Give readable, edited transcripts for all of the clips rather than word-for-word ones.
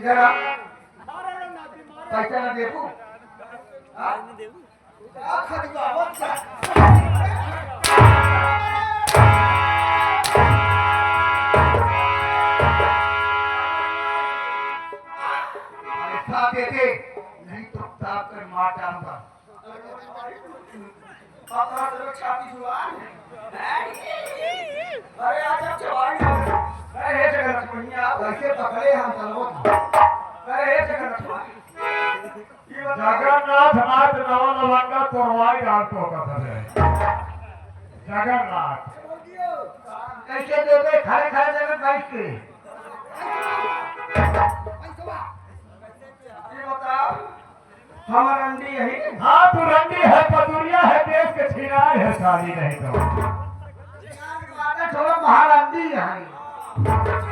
जरा पैसा ना देखू ऐसा देते नहीं तो ताप कर मार डालूंगा। अपना तो छाती जुआ अरे आज अब जवान अरे जगन्नाथ भैया वैसे पकड़े हम चलो अरे जगन्नाथ जगन्नाथ नाथ नवलंगा तोरवाई डालतो कथा है जगन्नाथ कैसे देते खड़े खड़े जगह बैठ के ये बताओ हमार रंडी यही हाँ तू रंडी है पतुरिया है देश के छिनार है शादी नहीं तो छोड़ो महारंडी यही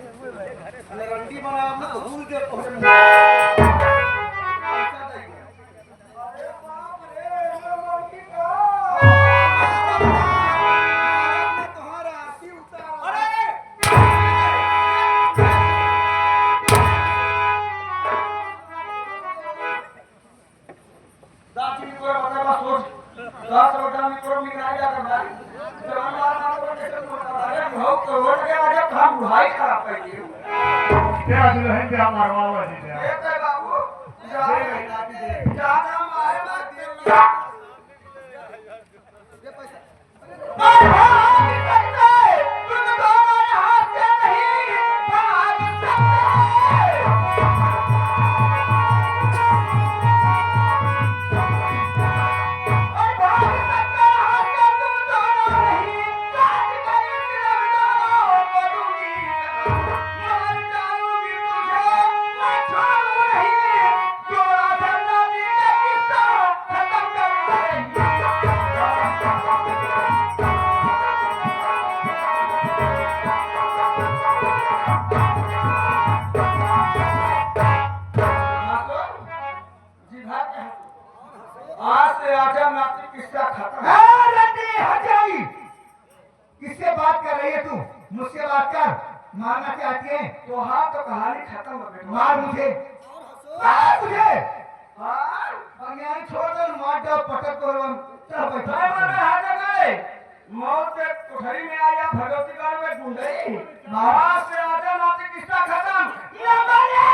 रंडी बनाया ना भूल के भाई खराब कर दिए क्या दुल्हन क्या मरवावा जी ये तो बाबू ज्यादा मारे मत ये पैसा तुम दोनों हाथ से नहीं किससे बात कर रही है तू? मुझसे बात कर। मारना चाहती है तो हाँ तो कहानी खत्म हो गई। मार मुझे मार छोड़ दो मार दो पटक को चल बैठा मौत के कोठरी में आया भगवतीगढ़ में ढूंढई महाराज से आजा नाते किस्सा खत्म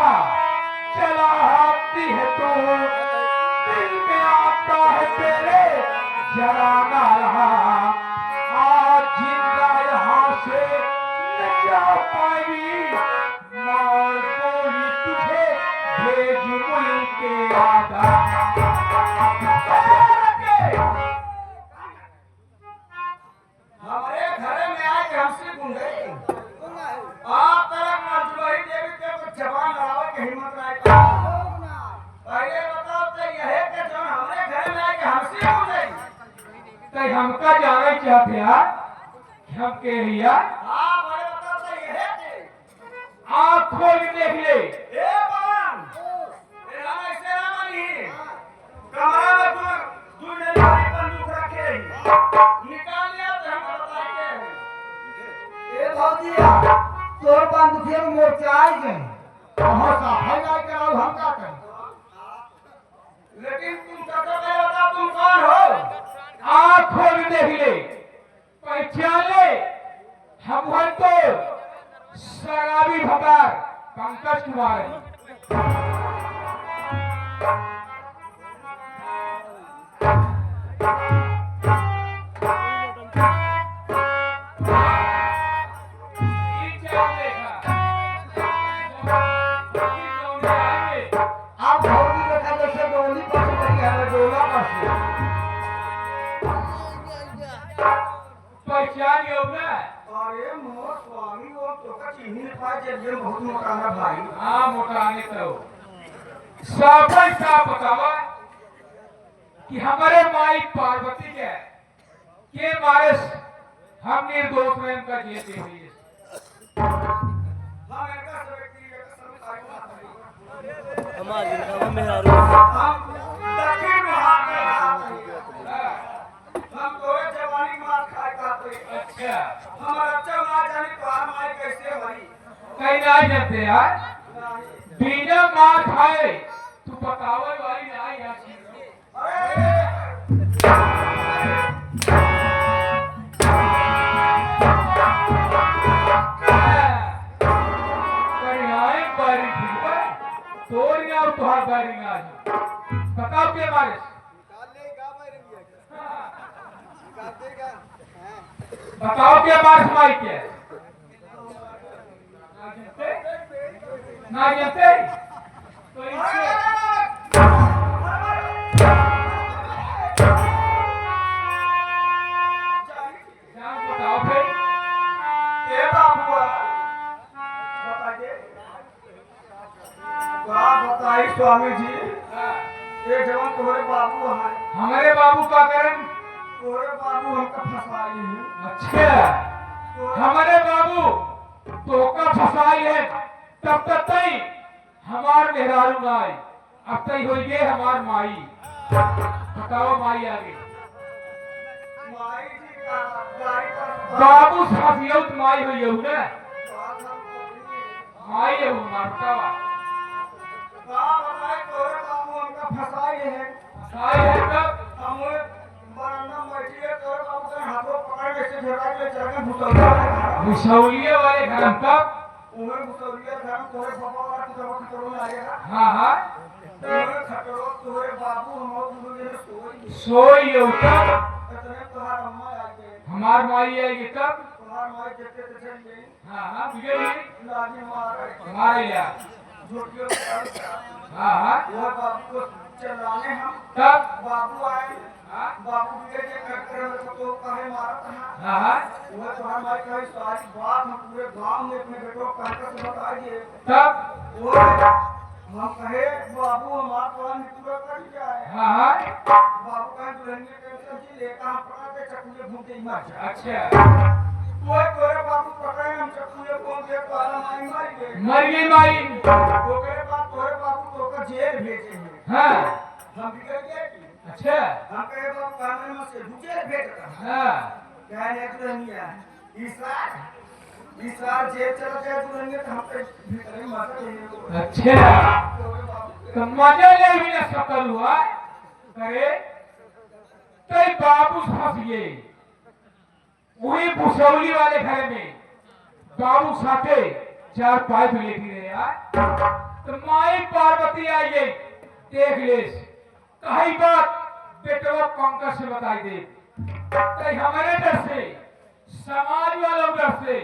चला आती है तो दिल में आता है तेरे जलाना रहा आज जिंदा यहाँ से न जा पाई मार गोली तुझे भेज मुल्क के आगा हमारे घर में आके हमसे गुंडे आप तरफ नजरुई देवी के कुछ जवान लड़ावे की हिम्मत नहीं पहले बताओ तो यह के जो हमारे घर में आके हमसे गुंडे तो हमका जाना चाहते यार हम के रिया हां बड़े बताओ तो यह के आँख खोल के देख ले ए पवन ए हम ऐसे ना मानी कमरा में तू मेरे बंदूक रखे निकाल लिया तो हम बताएंगे ए भौजिया तोर बंदूक में मोचाई गई कहाँ सा हलाई कराओ हम का करें लेकिन तुम चाचा मेरे बताओ तुम कौन हो आँख खोल के देख ले पहचान ले हम तो शराबी भतार पंकज कुमार है आप भौजी देखा जैसे डोली पर से नहीं है डोला पर से पहचान योजना अरे मोर स्वामी वो तो का चिन्ह नहीं पाए जब बहुत मोटा है भाई हाँ मोटाने तो साफा साफ बतावा कि हमारे माई पार्वती के मारे हम निर्दोष में का जीते हुई हम एक व्यक्ति एक समय हमार जिनका मेहरारू हम दक्षिण बिहार में हम तोरे जवानी के मार खाए खाते अच्छा हमारा अच्छा ना जाने तोहार माई कैसे मरी कहीं ना जानते यार बिना मार खाए तू पकावे वाली ना यहाँ तुहार बारी में आज बताओ के बारे बताओ के बारे माई के ना जानते तो इसे जान बताओ फिर ए बाबूआ बताइए का बताई स्वामी जी ये जवान तोरे बाबू हैं हमारे बाबू का करन तोरे बाबू हमका फंसाई है अच्छा हमारे बाबू तो का फसाई है तब तक तई हमार मेहरारू नाई अब तई हो गए हमार माई बताओ माई आगे माई जी का गाड़ी का बाबू साथियों माई हुई हो ना बात हम करेंगे माई है वो मारता वा का बताए तोरे बाबू हमका फंसाई है फसाई है तब हम बरामदा बैठिए तोरे बाबू के हाथों पकड़ के से झोला के चढ़ के भुसौलिया भुसौलिये वाले घर में तब उन्हें भुसौलिया घर में तोरे पापा वाला तो खतरो में आएगा हाँ हाँ उन्हें खतरो तोरे बाबू हम और दोनों जने सोई है तब इतने तोहार अम्मा आ गए हमार माई आएगी तब तोहार माई देखते थे चल गई हाँ हाँ बिगड़ी लाजी मारे हमारे यहाँ झोटियों हाँ हाँ वो बाबू को चलाने हम तब बाबू आए हाँ बाबू बिगड़ के कटरे में तो कहे मारा था हाँ हाँ वो तोहार माई कही सारी बात हम पूरे गांव में अपने बेटों को कहकर से बताइए तब वो हम कहे बाबू हमारा प्लान पूरा कर दिया है हाँ हाँ बाबू कहे दुल्हनिया के सब्जी लेकर हम पकड़ के चकुले भूनते ही मर जाए अच्छा वो तोरे बाबू पकड़े हम चकुले भून के पाला माई मर गए मर गई माई वो कहे बात तोरे बाबू तो का जेल भेजे हैं हाँ हम बिगड़ गए कि अच्छा हम कहे बाबू कानून में से जेल भेज रहा हाँ कहने दुल्हनिया इस साल जेल चला गया दुल्हनिया तो हम पे भीतर ही मर गए अच्छा तोरे बाबू तो मजा ले भी ना सकल हुआ करे कई बाबू फंस गए वही भुसौली वाले घर में बाबू साथे चार पाइप लेती रहे यार तो माई पार्वती आई गई देख ले कही बात बेटवा पंकज से बताई दे कहीं हमारे डर से समाज वालों डर से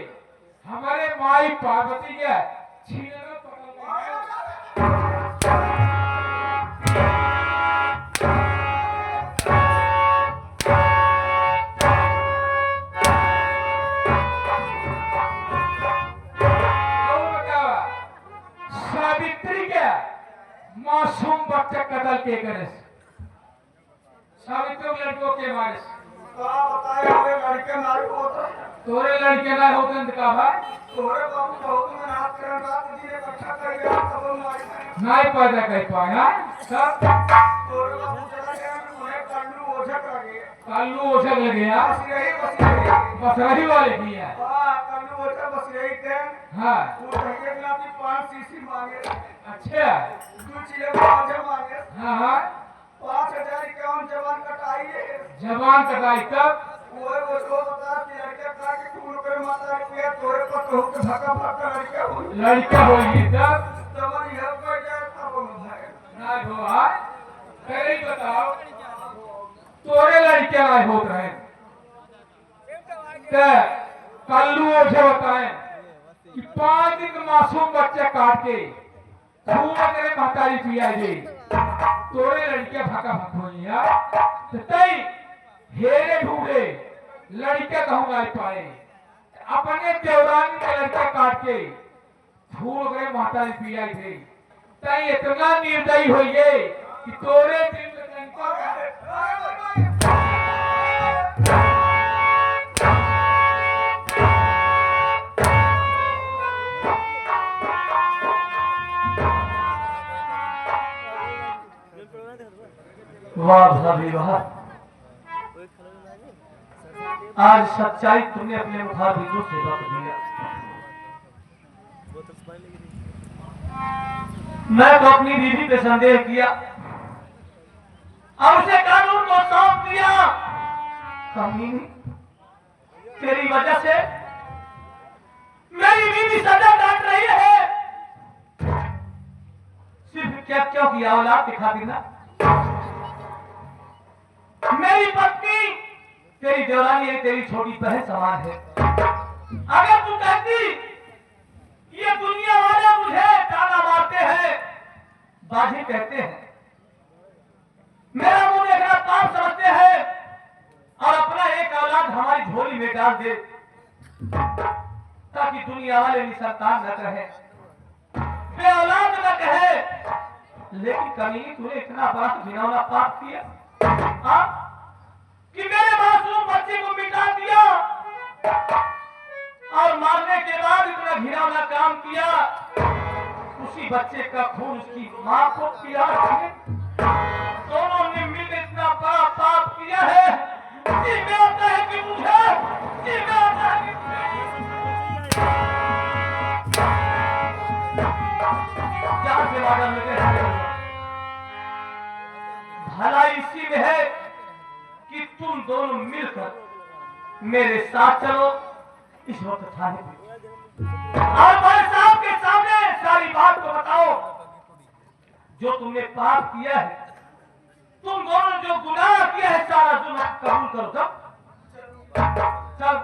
हमारे माई पार्वती के छीने में पकड़ सावित्री के मासूम बच्चा कत्ल के करे सावित्री के लड़कों के मारे का बताए हमें लड़के नारी होता तोरे लड़के ना होते का भाई तोरे बाबू बहुत मेहनत करन रात दिन इकट्ठा कर गया तब मारी नहीं पैदा कर पाया सब तोरे बाबू चला गया उन्हें कल्लू ओझक लगे कालू ओछक लगे यार बस रही बसरही वाले भी है हां कल्लू ओझक बस रही थे हाँ वो धके के अपनी 5 सीसी मांगे अच्छा 2 चिले पांच मांगे हाँ हाँ 5000 इक्यावन जवान कटाई है जवान कटाई तब वो तो बता कि लड़के का के खून करे माता के तोरे पर तो के धक्का फक्का लड़के हो लड़का होगी तब तमन यह कर जाए तब भाई ना हुआ पहले ही बताओ तोरे लड़के ना होत रहे ते कल्लू से बताए कि 5 दिन के मासूम बच्चे काट के खून करे महतारी पिया जी तोरे लड़के भका भक होई यार तो तई हेरे ढूंढे लड़के कहूँ आई पाए अपने देवरानी के लड़के काट के खून करे महतारी पिया थे तई इतना निर्दयी होई गए कि तोरे दिल में लंका भाभी वाह, आज सच्चाई तुमने अपने मुखाबिंदु से बक दिया। मैं तो अपनी बीवी पे संदेह किया और उसे कानून को सौंप दिया। कमीनी, तेरी वजह से मेरी बीवी सजा काट रही है, सिर्फ क्या क्यों किया? औलाद दिखा दी ना। मेरी पत्नी तेरी देवरानी है, तेरी छोटी बहन समान है। अगर तू कहती ये दुनिया वाले मुझे ताना मारते हैं, बाजी कहते हैं, मेरा मुंह देखना पाप समझते हैं और अपना एक औलाद हमारी झोली में डाल दे ताकि दुनिया वाले निसंतान न कहे, बे औलाद न कहे। लेकिन कमीनी, तूने इतना बड़ा घिनौना पाप किया कि मेरे मासूम बच्चे को मिटा दिया और मारने के बाद इतना घिनौना काम किया। उसी बच्चे का खून उसकी मां को पिया है। दोनों ने मिलकर इतना बड़ा पाप किया है कि आता है कि मुझे आता है जहां से मारा लगे। भला इसी में है कि तुम दोनों मिलकर मेरे साथ चलो इस वक्त थाने पे और भाई साहब के सामने सारी बात को बताओ। जो तुमने पाप किया है, तुम दोनों जो गुनाह किया है, सारा जुर्म कबूल करो। चल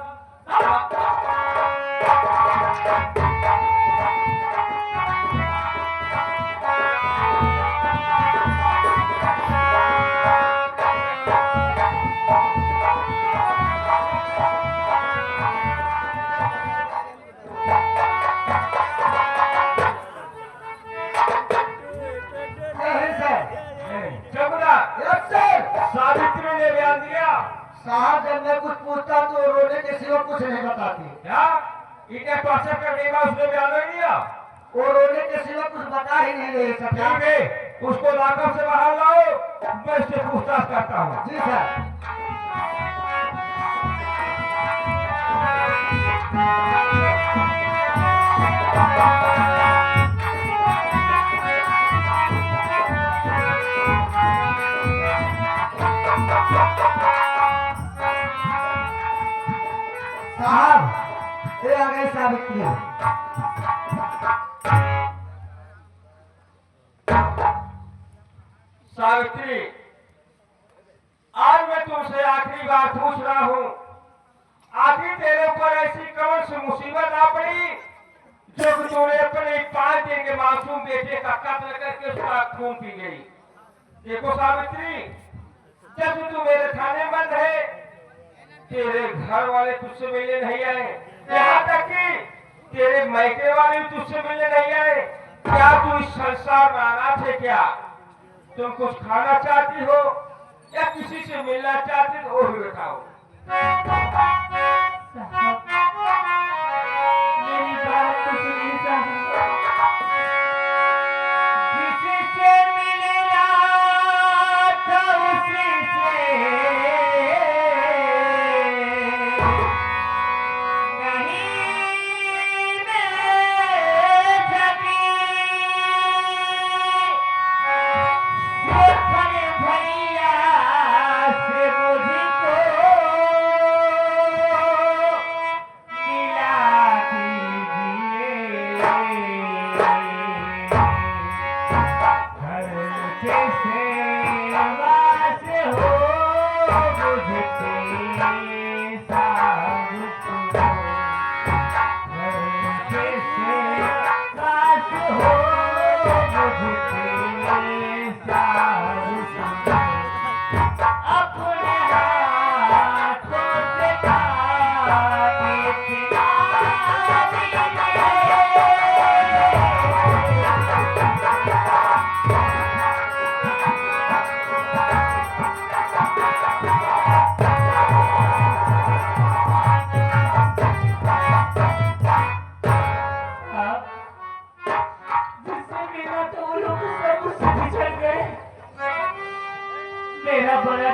सावित्री ने बयान दिया। साहब, जब मैं कुछ पूछता तो रोने के सिवा कुछ नहीं बताती। क्या इन्हें टॉर्चर करने का उसने बयान नहीं दिया? वो रोने के सिवा कुछ बता ही नहीं रहे सब। ठीक है, उसको लाकअप से बाहर लाओ, मैं इससे पूछताछ करता हूँ। जी सर। साहब, ये आ गई सावित्री। सावित्री, आज मैं तुमसे आखिरी बार पूछ रहा हूँ, आखिर तेरे ऊपर ऐसी कौन सी मुसीबत आ पड़ी जो तूने अपने 5 दिन के मासूम बेटे का कत्ल करके उसका खून पी गई? देखो सावित्री, जब तू मेरे थाने बंद है, तेरे घर वाले तुझसे मिलने नहीं आए, यहाँ तक कि तेरे मायके वाले भी तुझसे मिलने नहीं आए। क्या तू इस संसार में अनाथ है क्या? तुम कुछ खाना चाहती हो या किसी से मिलना चाहती हो, वो भी बताओ। मेरी बात तो सुनिए साहब। किसी से मिलना था उसी से मेरा बड़ा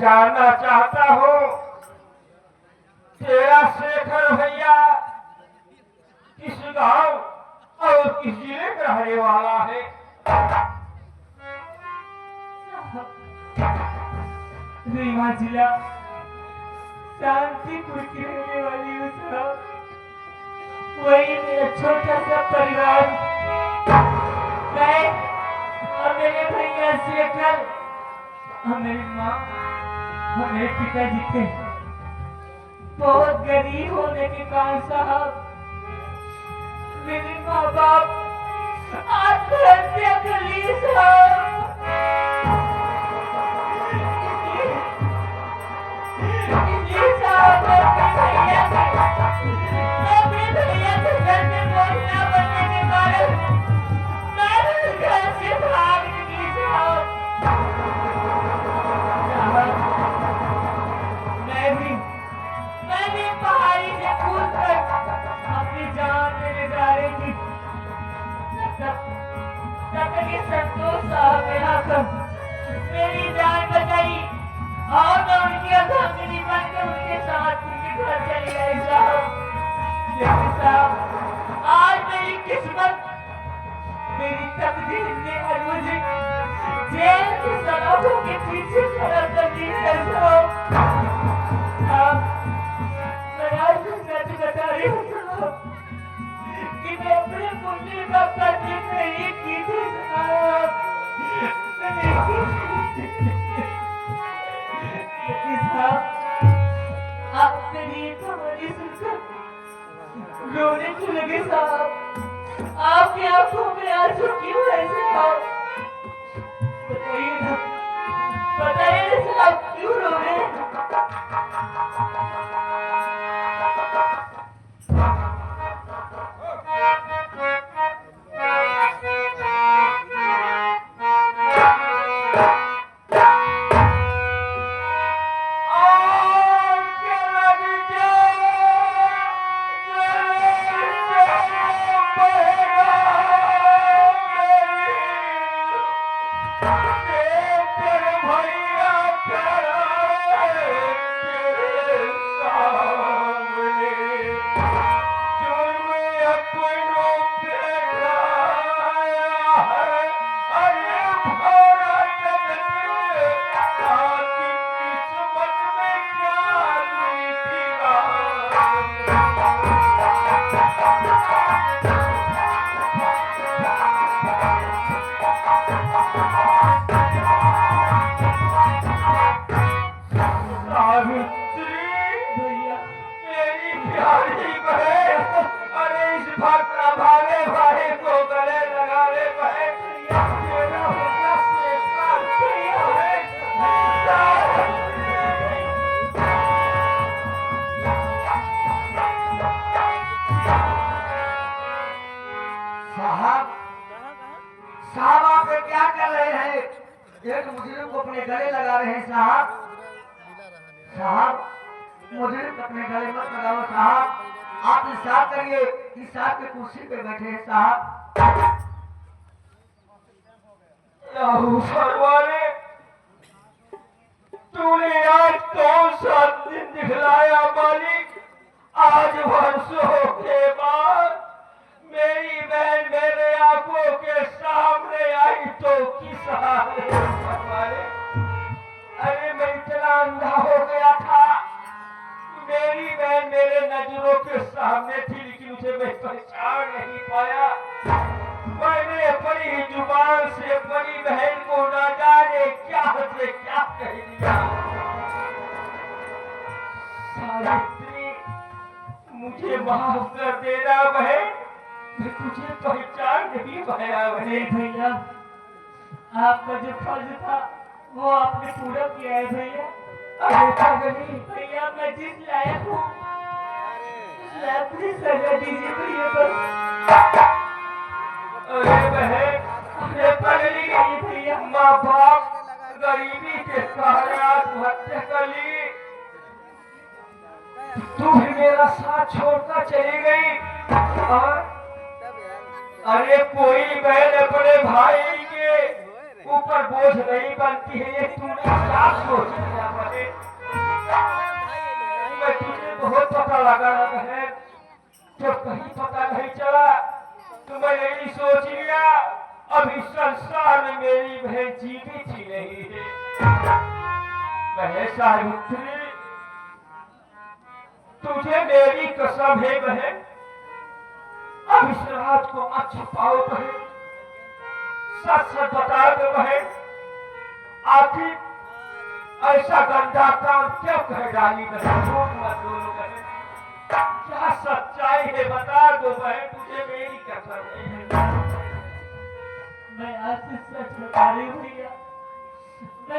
जानना चाहता हूँ तेरा शेखर भैया किस गांव और किस जिले का रहने वाला है? रीवा जिला शांतिपुर की रहने वाली हूँ साहब। वही मेरा छोटा सा परिवार, मैं और मेरे भैया शेखर और मेरी माँ और मेरे पिताजी थे। बहुत गरीब होने के कारण साहब मेरे माँ बाप आत्महत्या कर ली साहब। इसलिए साहब मैं अपने भैया के घर में बोझ ना बनने के कारण मैं उस घर से भाग निकली साहब। मैं भी पहाड़ी से कूद कर अपनी जान लेने जा रही थी। तब तक ये संतोष साहब ने आकर मेरी जान बचाई और मैं उनकी अर्धांगिनी बनकर उनके साथ उनके घर चली गई साहब। लेकिन साहब आज मेरी किस्मत, मेरी तकदीर ने आज मुझे जेल की सलाखों के पीछे खड़ा कर दिया है साहब। मैं आज सच बता रही हूँ साहब कि मैं अपने पुण्य का प्रतिफल नहीं की थी साहब। लेकिन साहब आप मेरी कहानी सुनकर रोने क्यों लगे साहब? आपकी आंखों में आंसू क्यों है साहब? बताइए ना, बताइए ना साहब क्यों रो रहे हैं? साहब आप ये क्या कर रहे हैं? एक मुजरिम को अपने गले लगा रहे हैं साहब। साहब मुजरिम को अपने गले मत लगाओ साहब। आप इंसाफ करिए, इंसाफ की कुर्सी पे बैठे हैं साहब। सरवारे तूने आज कौन सा दिन दिखलाया मालिक? आज वर्षों के बाद मेरी बहन मेरे आंखों के सामने आई तो किस हाल है? अरे मैं इतना अंधा हो गया था, मेरी बहन मेरे नजरों के सामने थी लेकिन उसे मैं पहचान नहीं पाया। मैंने अपनी ही जुबान से अपनी बहन को न जाने क्या से क्या कह दिया। सावित्री मुझे माफ कर देना बहन, मैं तुझे पहचान नहीं पाया बहन। भैया आपका जो फर्ज था वो आपने पूरा किया है भैया। अरे पागली भैया मैं जिस लायक हूँ उस लायक मुझे सजा दीजिए भैया बस। अरे बहन, अरे पागली भैया माँ बाप गरीबी के कारण आत्महत्या कर ली, तू भी मेरा साथ छोड़कर चली गई। और अरे कोई बहन अपने भाई के ऊपर बोझ नहीं बनती है। ये तूने क्या सोच लिया बहन? मैं तुझे बहुत पता लगा है, जब कहीं पता नहीं चला तो मैं यही सोच लिया अब इस संसार में मेरी बहन जीवित ही नहीं है। बहन सावित्री, तुझे मेरी कसम है बहन, अब इस रात को मत छुपाओ बहन, सच सच बता दो बहन, आखिर ऐसा गंदा काम क्यों कह डाली बहन? झूठ मत बोलो बहन, क्या सच्चाई है बता दो बहन, तुझे मेरी कसम है। मैं आज से सच बता रही हूँ भैया,